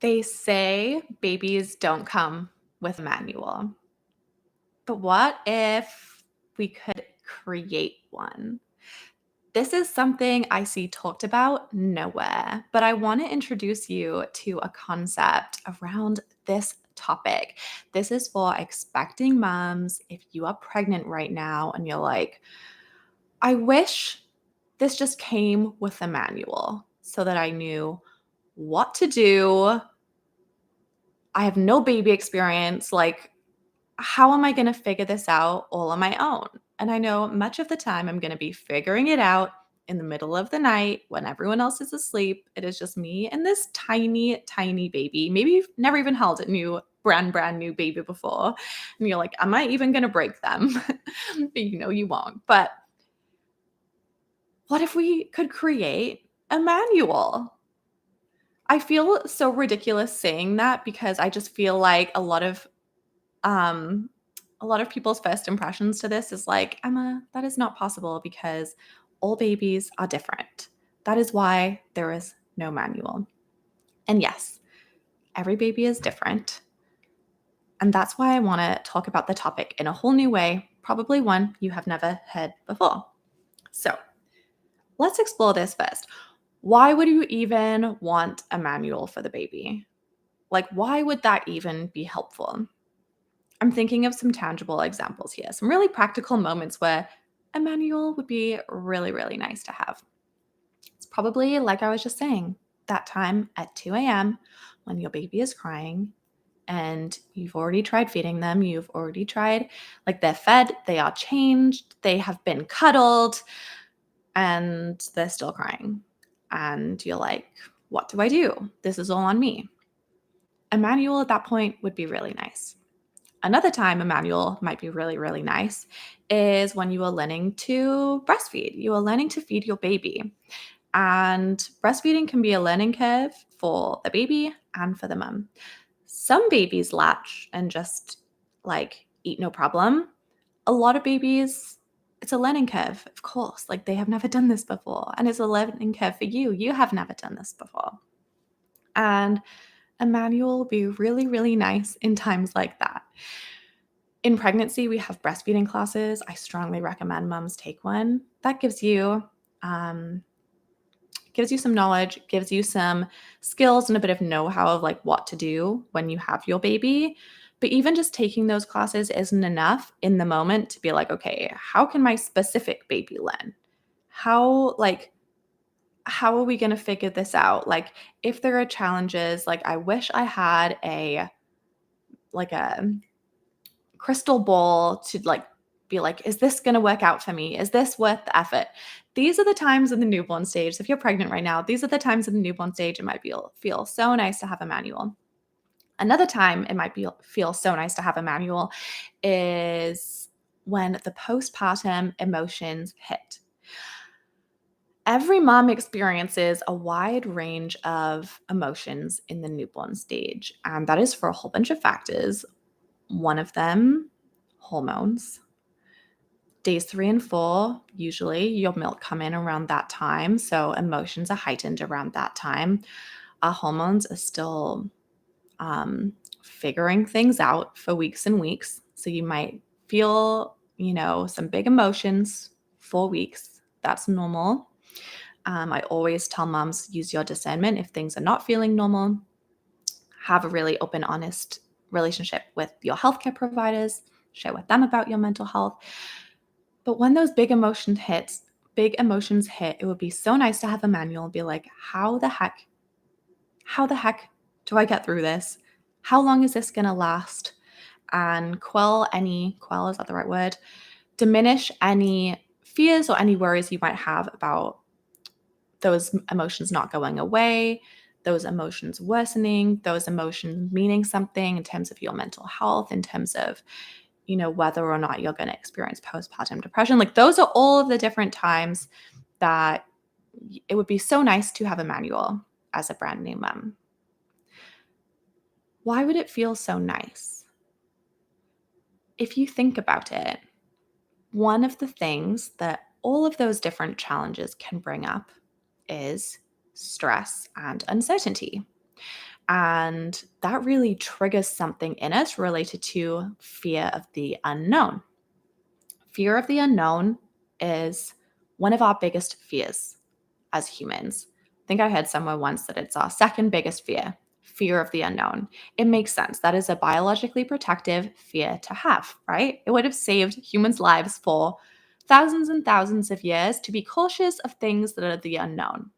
They say babies don't come with a manual, but what if we could create one? This is something I see talked about nowhere, but I want to introduce you to a concept around this topic. This is for expecting moms. If you are pregnant right now and you're like, I wish this just came with a manual so that I knew what to do. I have no baby experience. Like, how am I going to figure this out all on my own? And I know much of the time I'm going to be figuring it out in the middle of the night when everyone else is asleep. It is just me and this tiny, tiny baby. Maybe you've never even held a brand new baby before. And you're like, am I even going to break them? But you know you won't. But what if we could create a manual? I feel so ridiculous saying that because I just feel like um, a lot of people's first impressions to this is like, Emma, that is not possible because all babies are different. That is why there is no manual. And yes, every baby is different. And that's why I want to talk about the topic in a whole new way, probably one you have never heard before. So let's explore this first. Why would you even want a manual for the baby? Like, why would that even be helpful? I'm thinking of some tangible examples here, some really practical moments where a manual would be really, really nice to have. It's probably, like I was just saying, that time at 2 a.m. when your baby is crying and you've already tried feeding them. You've already tried, like, they're fed, they are changed, they have been cuddled, and they're still crying. And you're like, what do I do? This is all on me. A manual at that point would be really nice. Another time a manual might be really, really nice is when you are learning to breastfeed. You are learning to feed your baby. And breastfeeding can be a learning curve for the baby and for the mom. Some babies latch and just like eat no problem. A lot of babies, it's a learning curve, of course. Like, they have never done this before. And it's a learning curve for you. You have never done this before. And a manual will be really, really nice in times like that. In pregnancy, we have breastfeeding classes. I strongly recommend moms take one. That um, gives you some knowledge, gives you some skills and a bit of know-how of like what to do when you have your baby. But even just taking those classes isn't enough in the moment to be like, okay, how can my specific baby learn? How like how are we going to figure this out? Like, if there are challenges, like, I wish I had a crystal ball to like be like, is this going to work out for me? Is this worth the effort? These are the times in the newborn stage. If you're pregnant right now, these are the times in the newborn stage it might feel so nice to have a manual. Another time it might feel so nice to have a manual is when the postpartum emotions hit. Every mom experiences a wide range of emotions in the newborn stage, and that is for a whole bunch of factors. One of them, hormones. Days 3 and 4, usually your milk come in around that time, so emotions are heightened around that time. Our hormones are still figuring things out for weeks and weeks, so you might feel, some big emotions for weeks. That's normal. I always tell moms, use your discernment if things are not feeling normal. Have a really open, honest relationship with your healthcare providers. Share with them about your mental health. But when those big emotions hit, it would be so nice to have a manual and be like, how the heck do I get through this? How long is this going to last? And quell, is that the right word? Diminish any fears or any worries you might have about those emotions not going away, those emotions worsening, those emotions meaning something in terms of your mental health, in terms of, whether or not you're going to experience postpartum depression. Like, those are all of the different times that it would be so nice to have a manual as a brand new mom. Why would it feel so nice? If you think about it, one of the things that all of those different challenges can bring up is stress and uncertainty. And that really triggers something in us related to fear of the unknown. Fear of the unknown is one of our biggest fears as humans. I think I heard somewhere once that it's our second biggest fear, fear of the unknown. It makes sense. That is a biologically protective fear to have, right? It would have saved humans' lives for thousands and thousands of years to be cautious of things that are the unknown.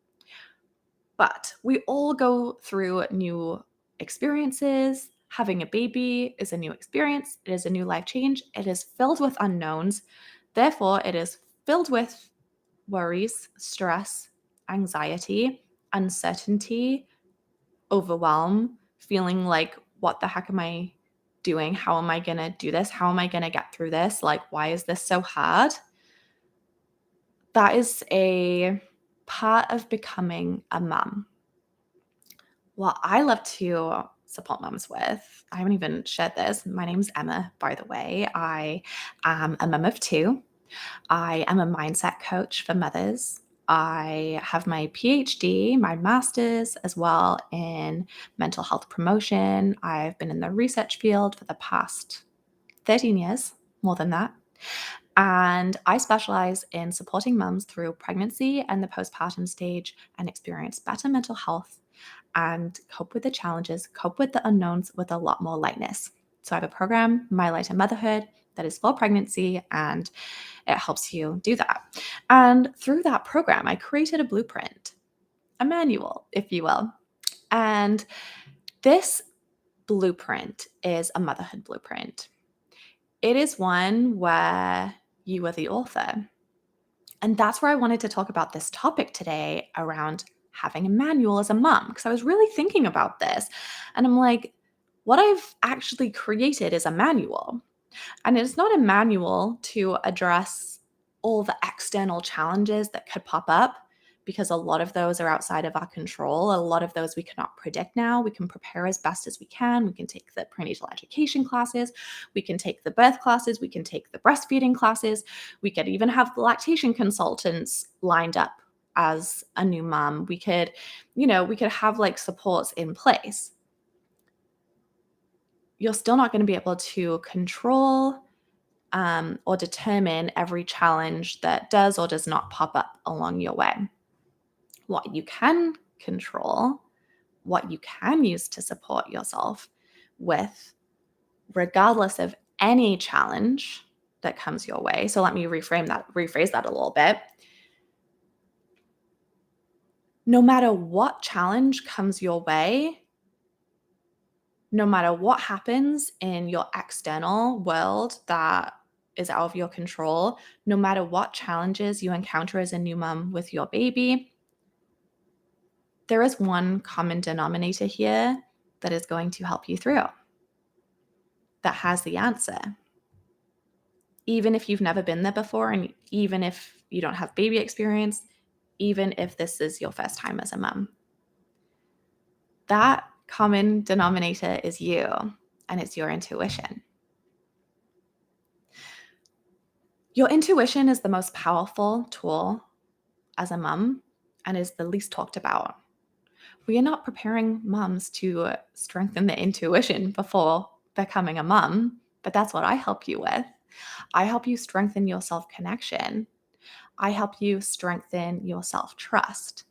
But we all go through new experiences. Having a baby is a new experience, it is a new life change, it is filled with unknowns. Therefore, it is filled with worries, stress, anxiety, uncertainty, overwhelm, feeling like, what the heck am I doing? How am I going to do this? How am I going to get through this? Like, why is this so hard? That is a part of becoming a mom. What I love to support moms with, I haven't even shared this. My name's Emma, by the way. I am a mom of two. I am a mindset coach for mothers. I have my PhD, my master's as well in mental health promotion. I've been in the research field for the past 13 years, more than that. And I specialize in supporting mums through pregnancy and the postpartum stage and experience better mental health and cope with the challenges, cope with the unknowns with a lot more lightness. So I have a program, My Lighter Motherhood, that is for pregnancy, and it helps you do that. And through that program, I created a blueprint, a manual, if you will. And this blueprint is a motherhood blueprint. It is one where you are the author. And that's where I wanted to talk about this topic today around having a manual as a mom, because I was really thinking about this. And I'm like, what I've actually created is a manual. And it's not a manual to address all the external challenges that could pop up, because a lot of those are outside of our control. A lot of those we cannot predict now. We can prepare as best as we can. We can take the prenatal education classes. We can take the birth classes. We can take the breastfeeding classes. We could even have the lactation consultants lined up as a new mom. We could, we could have like supports in place. You're still not going to be able to control or determine every challenge that does or does not pop up along your way. What you can control, what you can use to support yourself with, regardless of any challenge that comes your way. So let me rephrase that a little bit. No matter what challenge comes your way, no matter what happens in your external world that is out of your control, no matter what challenges you encounter as a new mom with your baby, there is one common denominator here that is going to help you through, that has the answer. Even if you've never been there before, and even if you don't have baby experience, even if this is your first time as a mom, that common denominator is you, and it's your intuition. Your intuition is the most powerful tool as a mom and is the least talked about. We are not preparing moms to strengthen their intuition before becoming a mom, but that's what I help you with. I help you strengthen your self-connection. I help you strengthen your self-trust.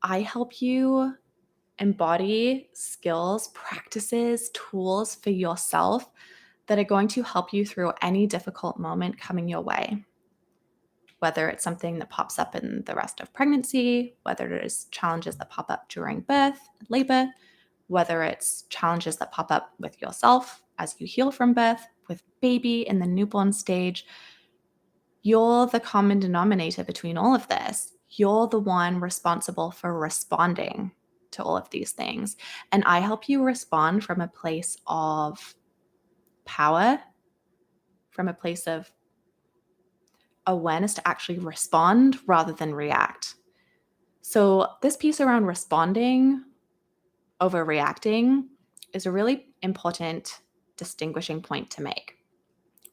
I help you embody skills, practices, tools for yourself that are going to help you through any difficult moment coming your way. Whether it's something that pops up in the rest of pregnancy, whether it is challenges that pop up during birth, labor, whether it's challenges that pop up with yourself as you heal from birth, with baby in the newborn stage, you're the common denominator between all of this. You're the one responsible for responding to all of these things. And I help you respond from a place of power, from a place of awareness to actually respond rather than react. So this piece around responding over reacting is a really important distinguishing point to make.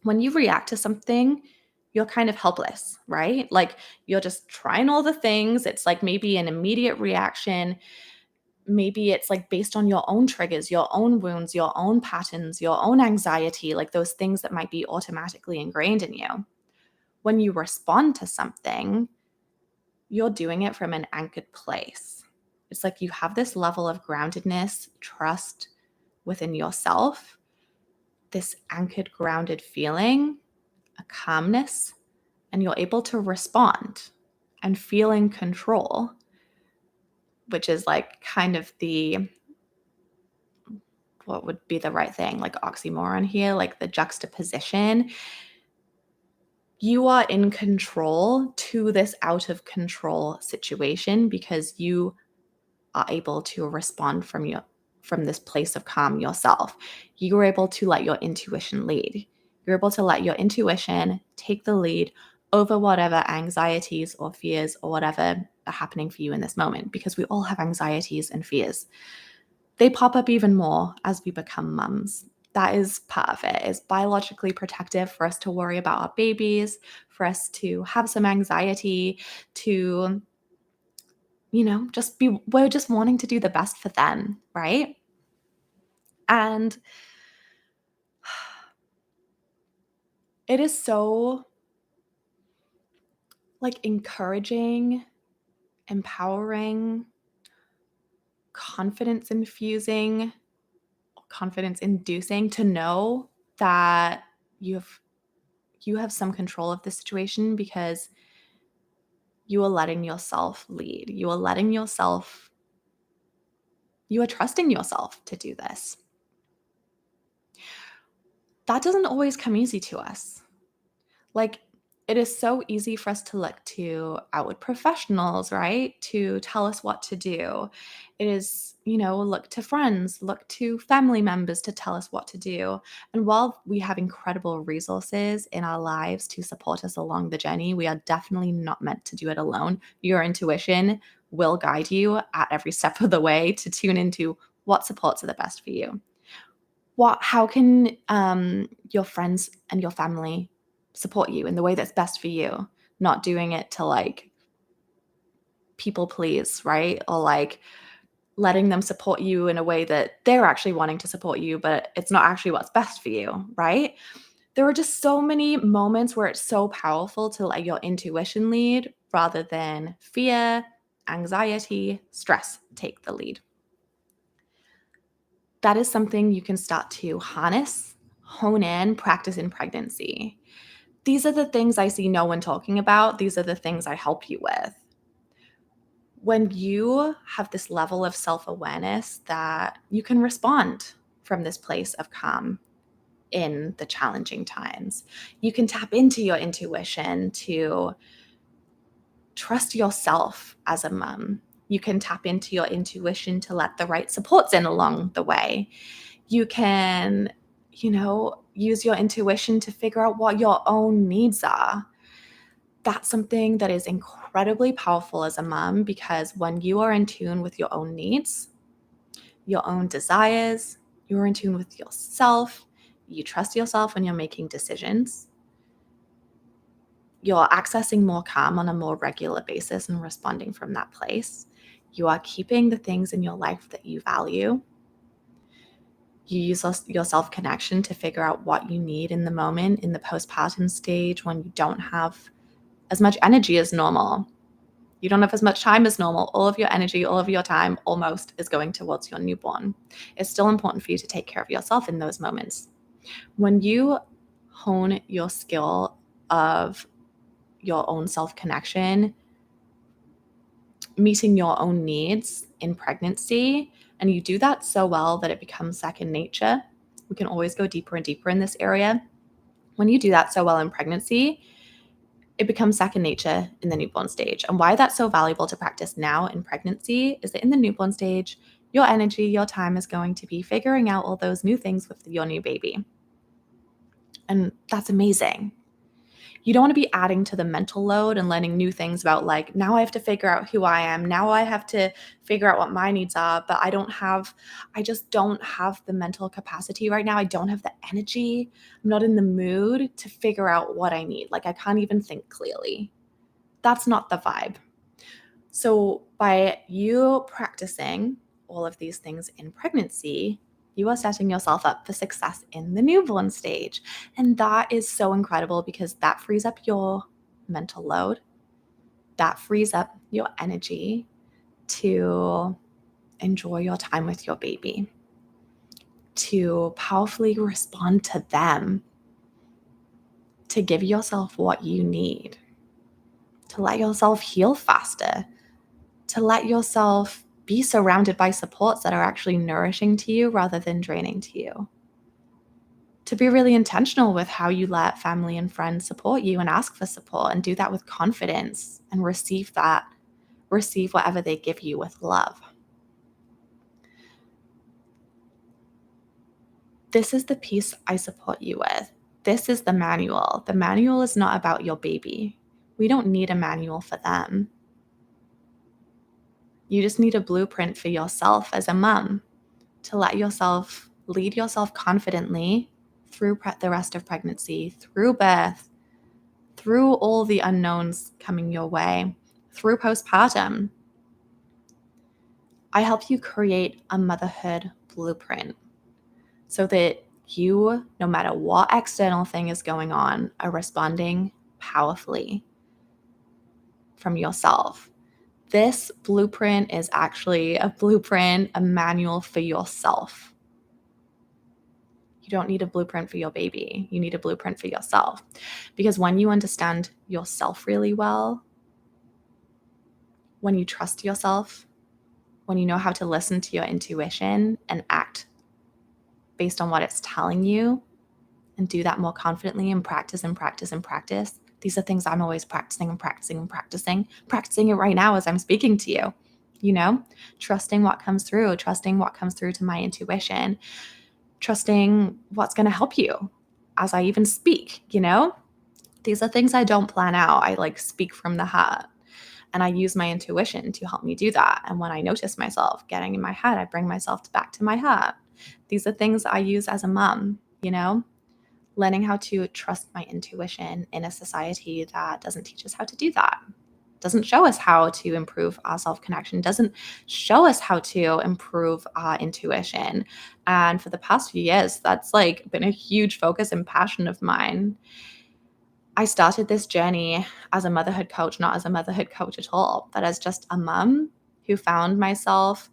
When you react to something, you're kind of helpless, right? Like you're just trying all the things. It's like maybe an immediate reaction. Maybe it's like based on your own triggers, your own wounds, your own patterns, your own anxiety, like those things that might be automatically ingrained in you. When you respond to something, you're doing it from an anchored place. It's like you have this level of groundedness, trust within yourself, this anchored, grounded feeling, a calmness, and you're able to respond and feel in control, which is like kind of the what would be the right thing, like oxymoron here, like the juxtaposition. You are in control to this out of control situation because you are able to respond from this place of calm yourself. You are able to let your intuition lead. You're able to let your intuition take the lead over whatever anxieties or fears or whatever are happening for you in this moment, because we all have anxieties and fears. They pop up even more as we become mums. That is part of it. It's biologically protective for us to worry about our babies, for us to have some anxiety, to, we're just wanting to do the best for them, right? And it is so like encouraging, empowering, confidence infusing, confidence inducing to know that you have some control of the situation, because you are letting yourself lead. You are trusting yourself to do this. That doesn't always come easy to us. Like, it is so easy for us to look to outward professionals, right? To tell us what to do. It is, look to friends, look to family members to tell us what to do. And while we have incredible resources in our lives to support us along the journey, we are definitely not meant to do it alone. Your intuition will guide you at every step of the way to tune into what supports are the best for you. How can your friends and your family support you in the way that's best for you? Not doing it to like people please, right? Or like letting them support you in a way that they're actually wanting to support you, but it's not actually what's best for you, right? There are just so many moments where it's so powerful to let your intuition lead rather than fear, anxiety, stress take the lead. That is something you can start to harness, hone in, practice in pregnancy. These are the things I see no one talking about. These are the things I help you with. When you have this level of self-awareness that you can respond from this place of calm in the challenging times, you can tap into your intuition to trust yourself as a mom. You can tap into your intuition to let the right supports in along the way. You can, use your intuition to figure out what your own needs are. That's something that is incredibly powerful as a mom, because when you are in tune with your own needs, your own desires, you're in tune with yourself, you trust yourself when you're making decisions, you're accessing more calm on a more regular basis and responding from that place. You are keeping the things in your life that you value. You use your self-connection to figure out what you need in the moment in the postpartum stage when you don't have as much energy as normal. You don't have as much time as normal. All of your energy, all of your time almost is going towards your newborn. It's still important for you to take care of yourself in those moments. When you hone your skill of your own self-connection, meeting your own needs in pregnancy, and you do that so well that it becomes second nature. We can always go deeper and deeper in this area. When you do that so well in pregnancy, it becomes second nature in the newborn stage. And why that's so valuable to practice now in pregnancy is that in the newborn stage, your energy, your time is going to be figuring out all those new things with your new baby. And that's amazing. You don't want to be adding to the mental load and learning new things about, like, now I have to figure out who I am. Now I have to figure out what my needs are, but I just don't have the mental capacity right now. I don't have the energy. I'm not in the mood to figure out what I need. Like, I can't even think clearly. That's not the vibe. So by you practicing all of these things in pregnancy, you are setting yourself up for success in the newborn stage. And that is so incredible because that frees up your mental load, that frees up your energy to enjoy your time with your baby, to powerfully respond to them, to give yourself what you need, to let yourself heal faster, to let yourself be surrounded by supports that are actually nourishing to you rather than draining to you. To be really intentional with how you let family and friends support you and ask for support and do that with confidence and receive whatever they give you with love. This is the piece I support you with. This is the manual. The manual is not about your baby. We don't need a manual for them. You just need a blueprint for yourself as a mom to let yourself lead yourself confidently through the rest of pregnancy, through birth, through all the unknowns coming your way, through postpartum. I help you create a motherhood blueprint so that you, no matter what external thing is going on, are responding powerfully from yourself. This blueprint is actually a blueprint, a manual for yourself. You don't need a blueprint for your baby. You need a blueprint for yourself. Because when you understand yourself really well, when you trust yourself, when you know how to listen to your intuition and act based on what it's telling you and do that more confidently and practice and practice and practice. These are things I'm always practicing and practicing and practicing it right now as I'm speaking to you, trusting what comes through to my intuition, trusting what's going to help you as I even speak, These are things I don't plan out. I speak from the heart. And I use my intuition to help me do that. And when I notice myself getting in my head, I bring myself back to my heart. These are things I use as a mom, learning how to trust my intuition in a society that doesn't teach us how to do that, doesn't show us how to improve our self-connection, doesn't show us how to improve our intuition. And for the past few years, that's been a huge focus and passion of mine. I started this journey as a motherhood coach, not as a motherhood coach at all, but as just a mom who found myself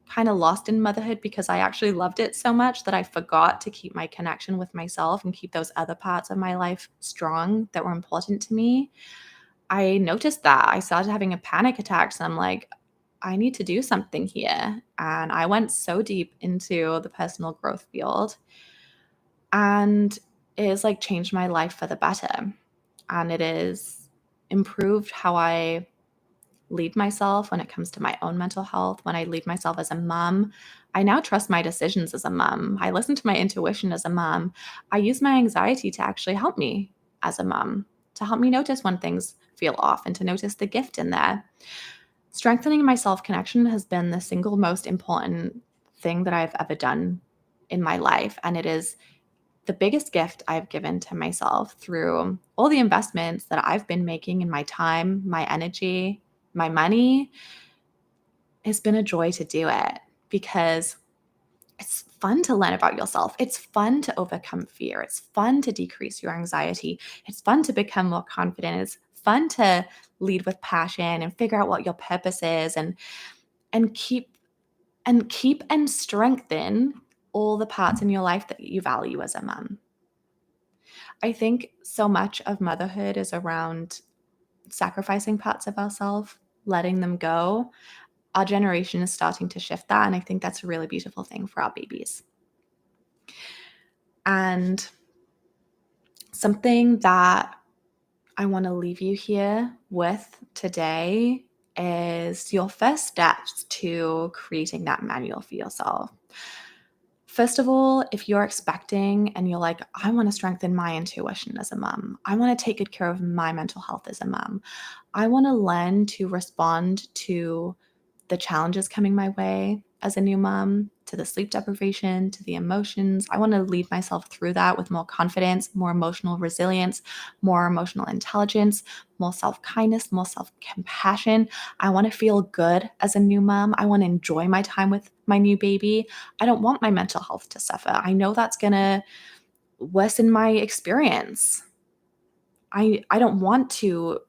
kind of lost in motherhood because I actually loved it so much that I forgot to keep my connection with myself and keep those other parts of my life strong that were important to me. I noticed that I started having a panic attack. So I'm like, I need to do something here. And I went so deep into the personal growth field. And it has changed my life for the better. And it has improved how I lead myself when it comes to my own mental health. When I lead myself as a mom, I now trust my decisions as a mom. I listen to my intuition as a mom. I use my anxiety to actually help me as a mom, to help me notice when things feel off and to notice the gift in there. Strengthening my self-connection has been the single most important thing that I've ever done in my life. And it is the biggest gift I've given to myself through all the investments that I've been making in my time, my energy, my money. It's been a joy to do it because it's fun to learn about yourself. It's fun to overcome fear. It's fun to decrease your anxiety. It's fun to become more confident. It's fun to lead with passion and figure out what your purpose is and keep and strengthen all the parts in your life that you value as a mom. I think so much of motherhood is around sacrificing parts of ourselves, letting them go. Our generation is starting to shift that, and I think that's a really beautiful thing for our babies. And something that I want to leave you here with today is your first steps to creating that manual for yourself. First of all, if you're expecting and you're like, I want to strengthen my intuition as a mom, I want to take good care of my mental health as a mom, I want to learn to respond to the challenges coming my way as a new mom, to the sleep deprivation, to the emotions. I want to lead myself through that with more confidence, more emotional resilience, more emotional intelligence, more self kindness, more self compassion. I want to feel good as a new mom. I want to enjoy my time with my new baby. I don't want my mental health to suffer. I know that's going to worsen my experience. I don't want to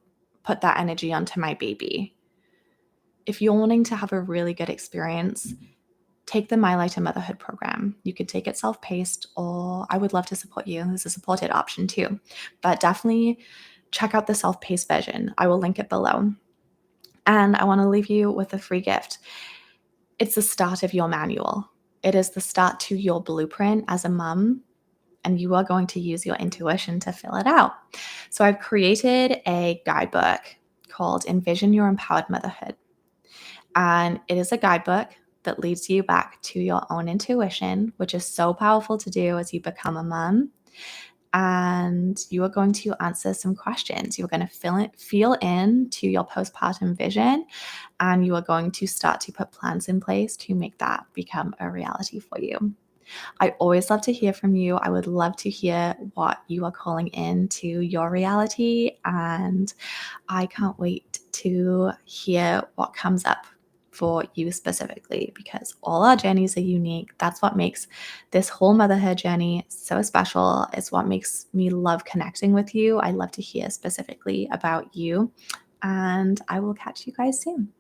put that energy onto my baby. If you're wanting to have a really good experience, take the My Lighter Motherhood program. You could take it self-paced, or I would love to support you. There's a supported option too. But definitely check out the self-paced version. I will link it below. And I want to leave you with a free gift. It's the start of your manual. It is the start to your blueprint as a mom, and you are going to use your intuition to fill it out. So I've created a guidebook called Envision Your Empowered Motherhood. And it is a guidebook that leads you back to your own intuition, which is so powerful to do as you become a mom. And you are going to answer some questions. You're going to feel into your postpartum vision, and you are going to start to put plans in place to make that become a reality for you. I always love to hear from you. I would love to hear what you are calling into your reality, and I can't wait to hear what comes up for you specifically, because all our journeys are unique. That's what makes this whole motherhood journey so special. It's what makes me love connecting with you. I love to hear specifically about you, and I will catch you guys soon.